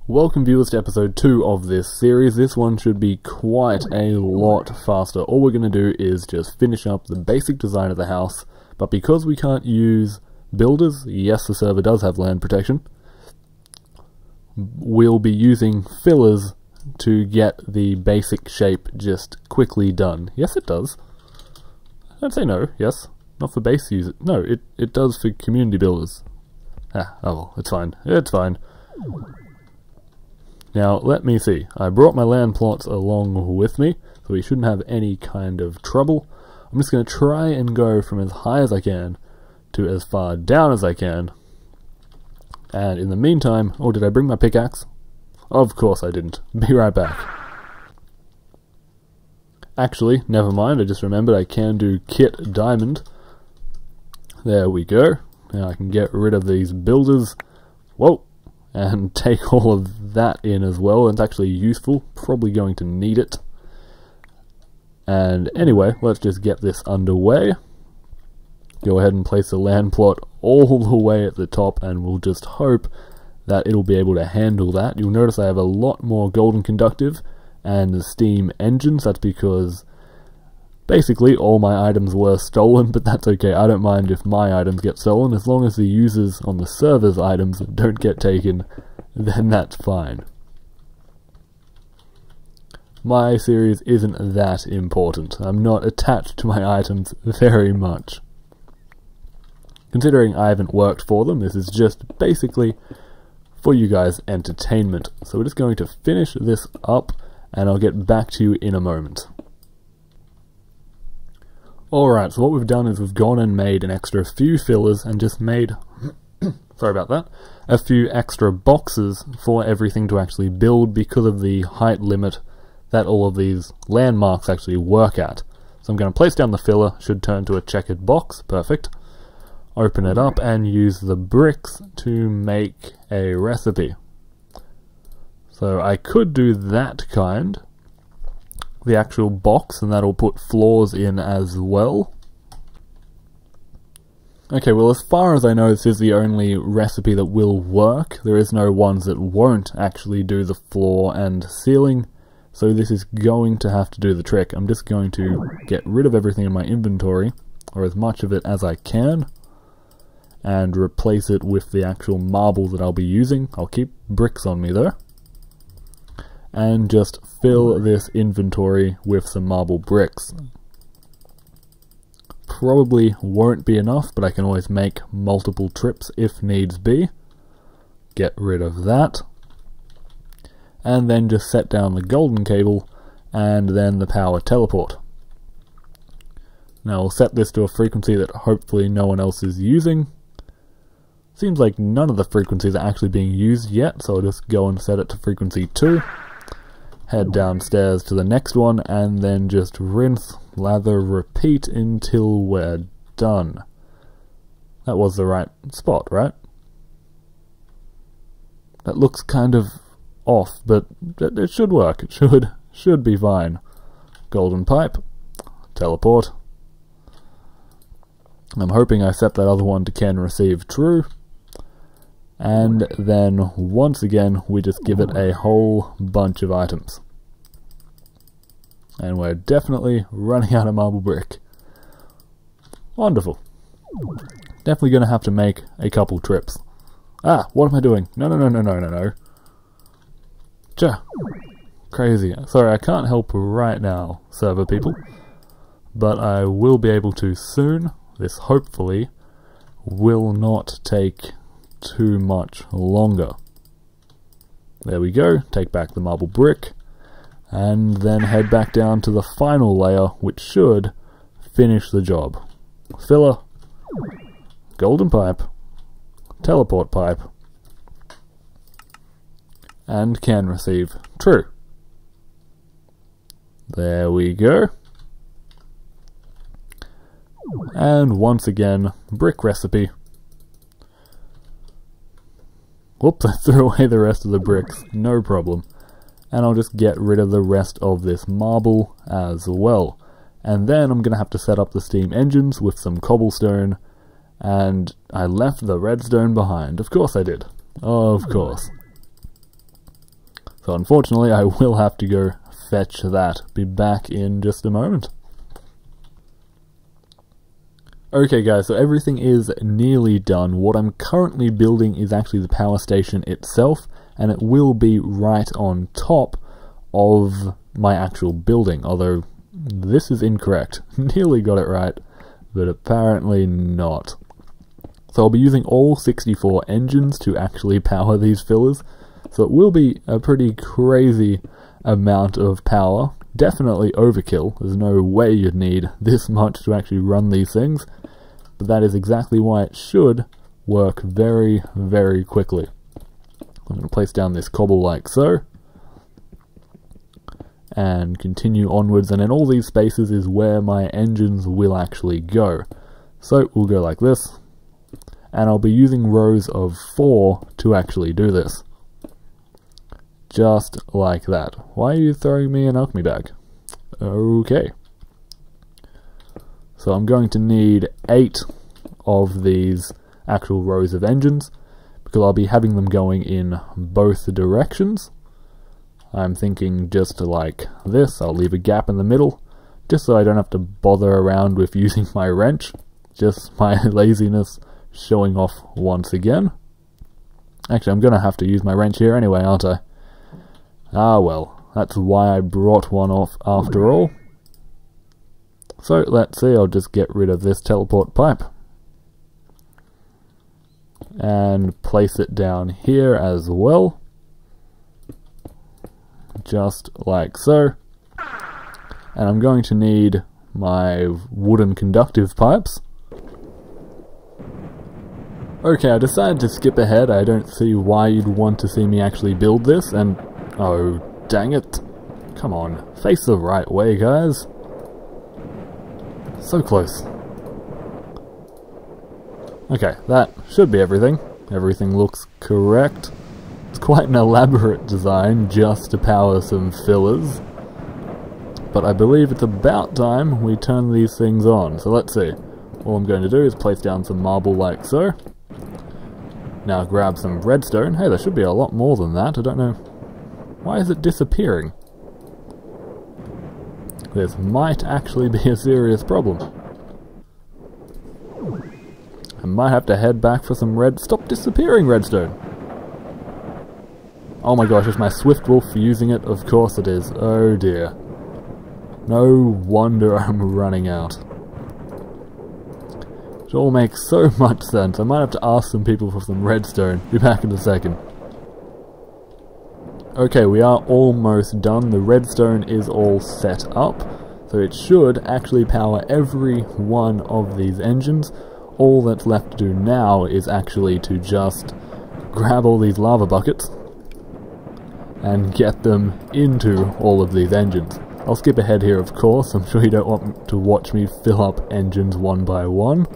Welcome viewers to episode 2 of this series. This one should be quite a lot faster. All we're going to do is just finish up the basic design of the house, but because we can't use builders, yes, the server does have land protection, we'll be using fillers to get the basic shape just quickly done. Yes, it does. Don't say no. Yes, not for base users. No, it does for community builders. Oh well, it's fine. It's fine. Now, let me see. I brought my land plots along with me, so we shouldn't have any kind of trouble. I'm just going to try and go from as high as I can to as far down as I can. And in the meantime... Oh, did I bring my pickaxe? Of course I didn't. Be right back. Actually, never mind. I just remembered I can do kit diamond. There we go. Now I can get rid of these builders. Whoa! And take all of that in as well. It's actually useful, probably going to need it. And anyway, let's just get this underway. Go ahead and place the land plot all the way at the top, and we'll just hope that it'll be able to handle that. You'll notice I have a lot more golden conductive and the steam engines. That's because basically all my items were stolen, but that's okay. I don't mind if my items get stolen, as long as the users on the server's items don't get taken, then that's fine. My series isn't that important. I'm not attached to my items very much. Considering I haven't worked for them, this is just basically for you guys' entertainment. So we're just going to finish this up, and I'll get back to you in a moment. Alright, so what we've done is we've gone and made an extra few fillers and just made, sorry about that, a few extra boxes for everything to actually build because of the height limit that all of these landmarks actually work at. So I'm going to place down the filler, should turn to a checkered box, perfect. Open it up and use the bricks to make a recipe. So I could do that kind, the actual box, and that'll put floors in as well. Okay, well, as far as I know, this is the only recipe that will work. There is no ones that won't actually do the floor and ceiling, so this is going to have to do the trick. I'm just going to get rid of everything in my inventory, or as much of it as I can, and replace it with the actual marble that I'll be using. I'll keep bricks on me though. And just fill this inventory with some marble bricks. Probably won't be enough, but I can always make multiple trips if needs be. Get rid of that. And then just set down the golden cable and then the power teleport. Now we'll set this to a frequency that hopefully no one else is using. Seems like none of the frequencies are actually being used yet, so I'll just go and set it to frequency 2. Head downstairs to the next one, and then just rinse, lather, repeat until we're done. That was the right spot, right? That looks kind of off, but it should work. It should be fine. Golden pipe, teleport. I'm hoping I set that other one to can receive true. And then, once again, we just give it a whole bunch of items. And we're definitely running out of marble brick. Wonderful. Definitely going to have to make a couple trips. Ah, what am I doing? No. Crazy. Sorry, I can't help right now, server people. But I will be able to soon. This hopefully will not take too much longer. There we go, take back the marble brick, and then head back down to the final layer, which should finish the job. Filler, golden pipe, teleport pipe, and can receive true. There we go. And once again, brick recipe. Whoops, I threw away the rest of the bricks, no problem. And I'll just get rid of the rest of this marble as well. And then I'm going to have to set up the steam engines with some cobblestone, and I left the redstone behind. Of course I did. Of course. So unfortunately I will have to go fetch that. Be back in just a moment. Okay guys, so everything is nearly done. What I'm currently building is actually the power station itself, and it will be right on top of my actual building, although this is incorrect. Nearly got it right, but apparently not. So I'll be using all 64 engines to actually power these fillers, so it will be a pretty crazy amount of power. Definitely overkill. There's no way you'd need this much to actually run these things, but that is exactly why it should work very, very quickly. I'm going to place down this cobble like so, and continue onwards, and in all these spaces is where my engines will actually go. So we'll go like this, and I'll be using rows of 4 to actually do this. Just like that. Why are you throwing me an alchemy bag? Okay. So I'm going to need 8 of these actual rows of engines, because I'll be having them going in both directions. I'm thinking just like this. I'll leave a gap in the middle, just so I don't have to bother around with using my wrench. Just my laziness showing off once again. Actually, I'm going to have to use my wrench here anyway, aren't I? Ah well, that's why I brought one off after all. So let's see, I'll just get rid of this teleport pipe and place it down here as well, just like so. And I'm going to need my wooden conductive pipes. Okay, I decided to skip ahead. I don't see why you'd want to see me actually build this, and oh dang it, come on, face the right way guys. So close. Okay, that should be everything. Everything looks correct. It's quite an elaborate design just to power some fillers, but I believe it's about time we turn these things on. So let's see. All I'm going to do is place down some marble like so. Now grab some redstone. Hey, there should be a lot more than that. I don't know. Why is it disappearing? This might actually be a serious problem. I might have to head back for some Stop disappearing, redstone! Oh my gosh, is my Swift Wolf using it? Of course it is. Oh dear. No wonder I'm running out. It all makes so much sense. I might have to ask some people for some redstone. Be back in a second. Okay, we are almost done. The redstone is all set up, so it should actually power every one of these engines. All that's left to do now is actually to just grab all these lava buckets and get them into all of these engines. I'll skip ahead here, of course. I'm sure you don't want to watch me fill up engines one by one.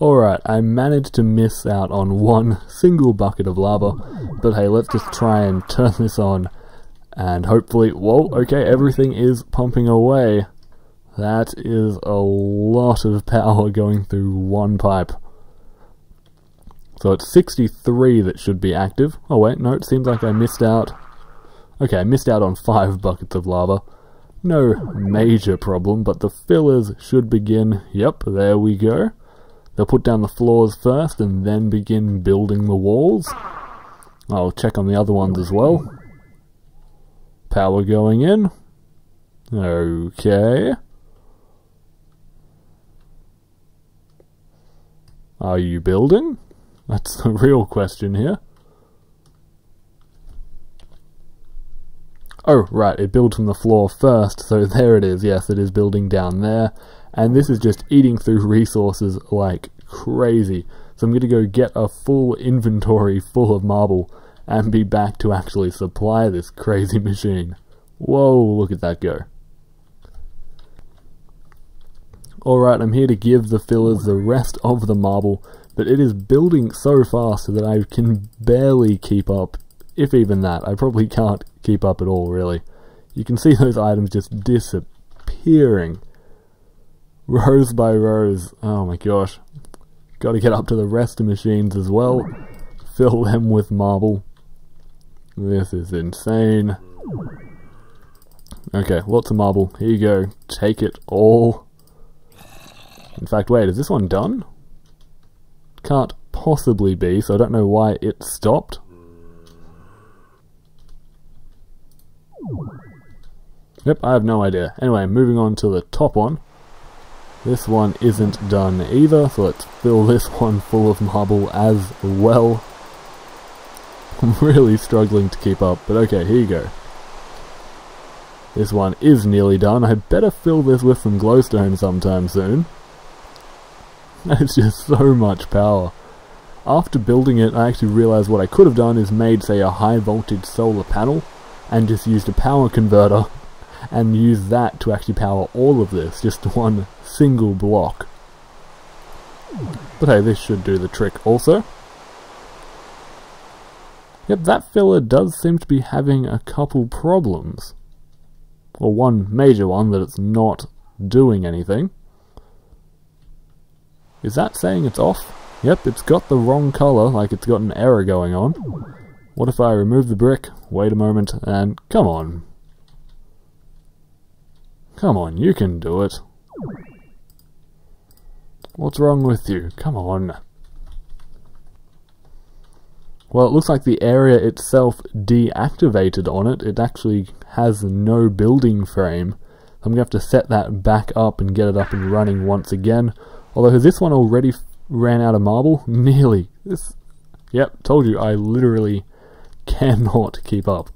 Alright, I managed to miss out on one single bucket of lava, but hey, let's just try and turn this on, and hopefully, whoa, okay, everything is pumping away. That is a lot of power going through one pipe. So it's 63 that should be active. Oh wait, no, it seems like I missed out. Okay, I missed out on 5 buckets of lava. No major problem, but the fillers should begin. Yep, there we go. They'll put down the floors first and then begin building the walls. I'll check on the other ones as well. Power going in. Okay. Are you building? That's the real question here. Oh, right, it builds from the floor first, so there it is. Yes, it is building down there. And this is just eating through resources like crazy. So I'm going to go get a full inventory full of marble and be back to actually supply this crazy machine. Whoa, look at that go. Alright, I'm here to give the fillers the rest of the marble, but it is building so fast that I can barely keep up, if even that. I probably can't keep up at all, really. You can see those items just disappearing. Rows by rows. Oh my gosh. Gotta get up to the rest of machines as well. fill them with marble. This is insane. Okay, lots of marble. Here you go. Take it all. In fact, wait, is this one done? Can't possibly be, so I don't know why it stopped. Yep, I have no idea. Anyway, moving on to the top one. This one isn't done either, so let's fill this one full of marble as well. I'm really struggling to keep up, but okay, here you go. This one is nearly done. I better fill this with some glowstone sometime soon. It's just so much power. After building it, I actually realised what I could have done is made, say, a high voltage solar panel, and just used a power converter, and use that to actually power all of this, just one single block. But hey, this should do the trick also. Yep, that filler does seem to be having a couple problems. Well, one major one, that it's not doing anything. Is that saying it's off? Yep, it's got the wrong colour, like it's got an error going on. What if I remove the brick, wait a moment, and come on. Come on, you can do it. What's wrong with you? Come on. Well, it looks like the area itself deactivated on it. It actually has no building frame. I'm going to have to set that back up and get it up and running once again. Although, has this one already ran out of marble? Nearly. Yep, told you, I literally cannot keep up.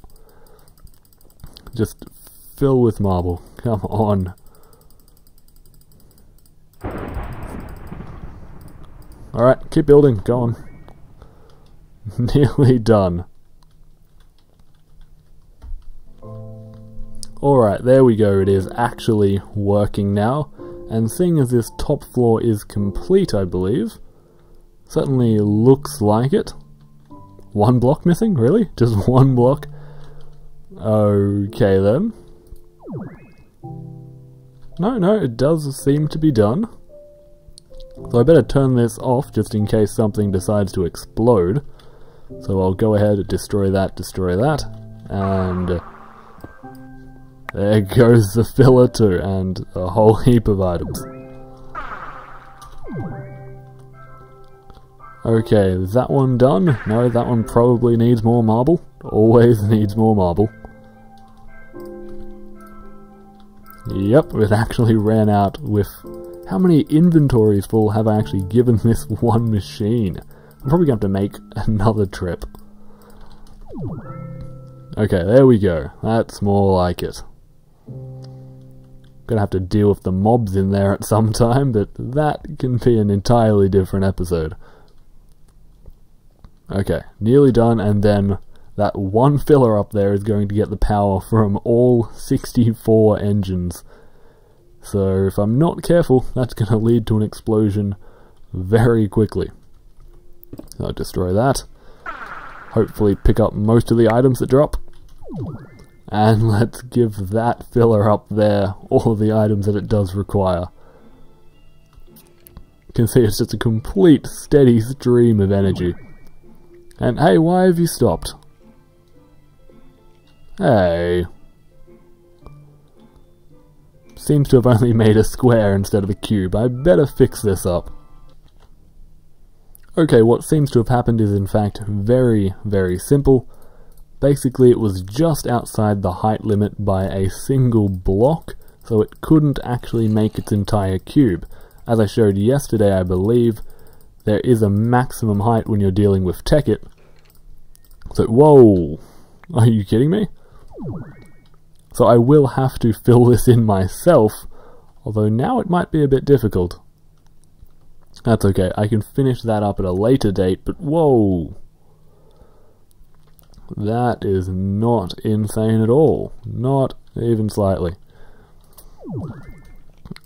Just fill with marble. Come on. Alright, keep building. Go on. Nearly done. Alright, there we go. It is actually working now. And seeing as this top floor is complete, I believe, certainly looks like it. One block missing? Really? Just one block? Okay then. No, it does seem to be done. So I better turn this off just in case something decides to explode. So I'll go ahead and destroy that, and there goes the filler too, and a whole heap of items. Okay, is that one done? No, that one probably needs more marble. Always needs more marble. Yep, it actually ran out with... How many inventories full have I actually given this one machine? I'm probably going to have to make another trip. Okay, there we go. That's more like it. Gonna have to deal with the mobs in there at some time, but that can be an entirely different episode. Okay, nearly done, and then that one filler up there is going to get the power from all 64 engines. So if I'm not careful, that's going to lead to an explosion very quickly. So I'll destroy that. Hopefully pick up most of the items that drop. And let's give that filler up there all of the items that it does require. You can see it's just a complete steady stream of energy. And hey, why have you stopped? Hey. Seems to have only made a square instead of a cube. I better fix this up. Okay, what seems to have happened is in fact very, very simple. Basically it was just outside the height limit by a single block, so it couldn't actually make its entire cube. As I showed yesterday, I believe, there is a maximum height when you're dealing with Tekkit. So, whoa! Are you kidding me? So I will have to fill this in myself, although now it might be a bit difficult. That's okay, I can finish that up at a later date, but whoa! That is not insane at all. Not even slightly.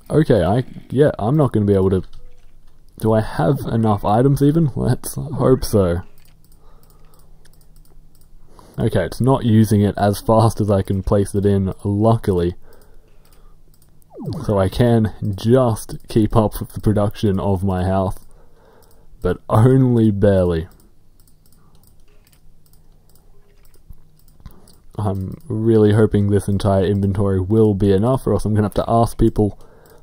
Okay, I'm not going to be able to... Do I have enough items even? Let's hope so. Okay, it's not using it as fast as I can place it in, luckily. So I can just keep up with the production of my house. But only barely. I'm really hoping this entire inventory will be enough, or else I'm going to have to ask people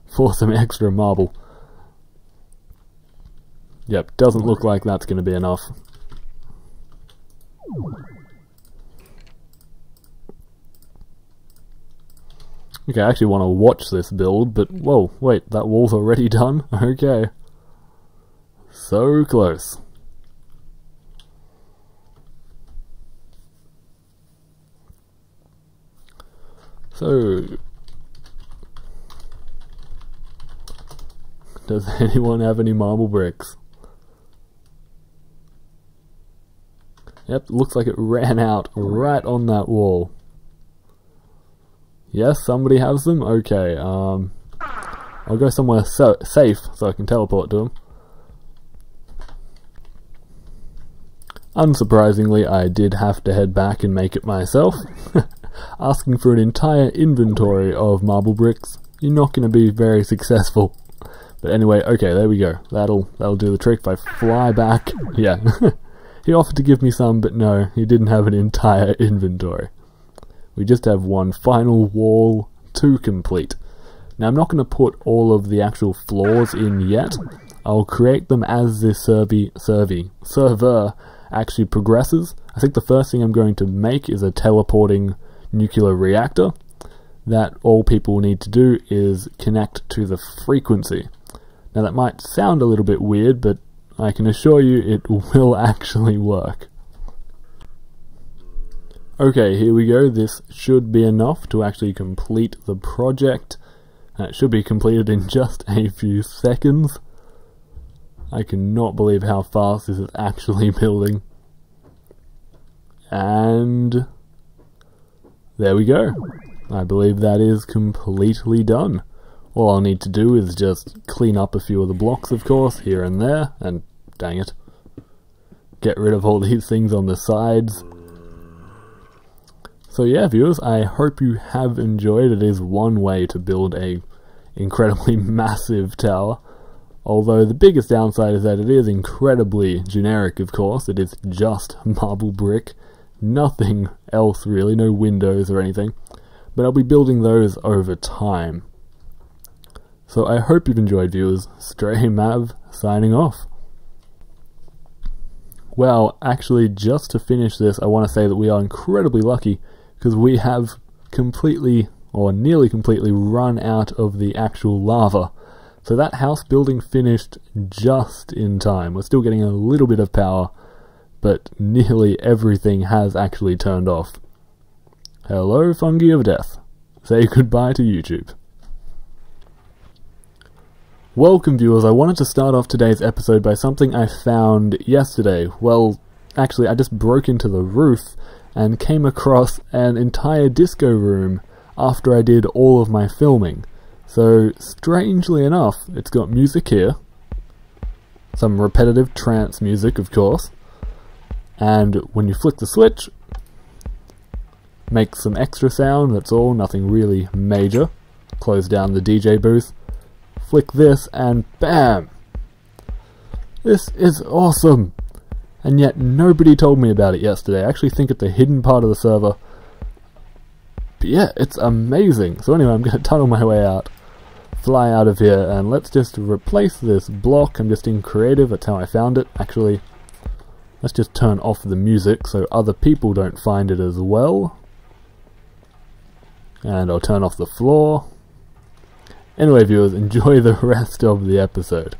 for some extra marble. Yep, doesn't look like that's going to be enough. Okay, I actually want to watch this build, but whoa, wait, that wall's already done? Okay. So close. So, does anyone have any marble bricks? Yep, looks like it ran out right on that wall. Yes, somebody has them? Okay, I'll go somewhere safe so I can teleport to them. Unsurprisingly, I did have to head back and make it myself. Asking for an entire inventory of marble bricks, you're not going to be very successful. But anyway, okay, there we go. That'll do the trick if I fly back. Yeah. He offered to give me some, but no, he didn't have an entire inventory. We just have one final wall to complete. Now I'm not going to put all of the actual floors in yet. I'll create them as this server actually progresses. I think the first thing I'm going to make is a teleporting nuclear reactor that all people need to do is connect to the frequency. Now that might sound a little bit weird, but I can assure you it will actually work. Okay, here we go. This should be enough to actually complete the project. It should be completed in just a few seconds. I cannot believe how fast this is actually building. And there we go. I believe that is completely done. All I'll need to do is just clean up a few of the blocks, of course, here and there, and dang it, get rid of all these things on the sides. So yeah, viewers, I hope you have enjoyed. It is one way to build a incredibly massive tower, although the biggest downside is that it is incredibly generic, of course. It is just marble brick, nothing else really, no windows or anything, but I'll be building those over time. So I hope you've enjoyed, viewers. StrayMav signing off. Well, actually, just to finish this, I want to say that we are incredibly lucky because we have completely, or nearly completely, run out of the actual lava. So that house building finished just in time. We're still getting a little bit of power, but nearly everything has actually turned off. Hello, fungi of death. Say goodbye to YouTube. Welcome, viewers. I wanted to start off today's episode by something I found yesterday. Well, actually, I just broke into the roof and came across an entire disco room after I did all of my filming. So, strangely enough, it's got music here, some repetitive trance music, of course, and when you flick the switch, makes some extra sound, that's all, nothing really major. Close down the DJ booth. Flick this and BAM! This is awesome! And yet nobody told me about it yesterday. I actually think it's a hidden part of the server. But yeah, it's amazing. So anyway, I'm going to tunnel my way out, fly out of here, and let's just replace this block. I'm just in creative, that's how I found it. Actually, let's just turn off the music so other people don't find it as well. And I'll turn off the floor. Anyway, viewers, enjoy the rest of the episode.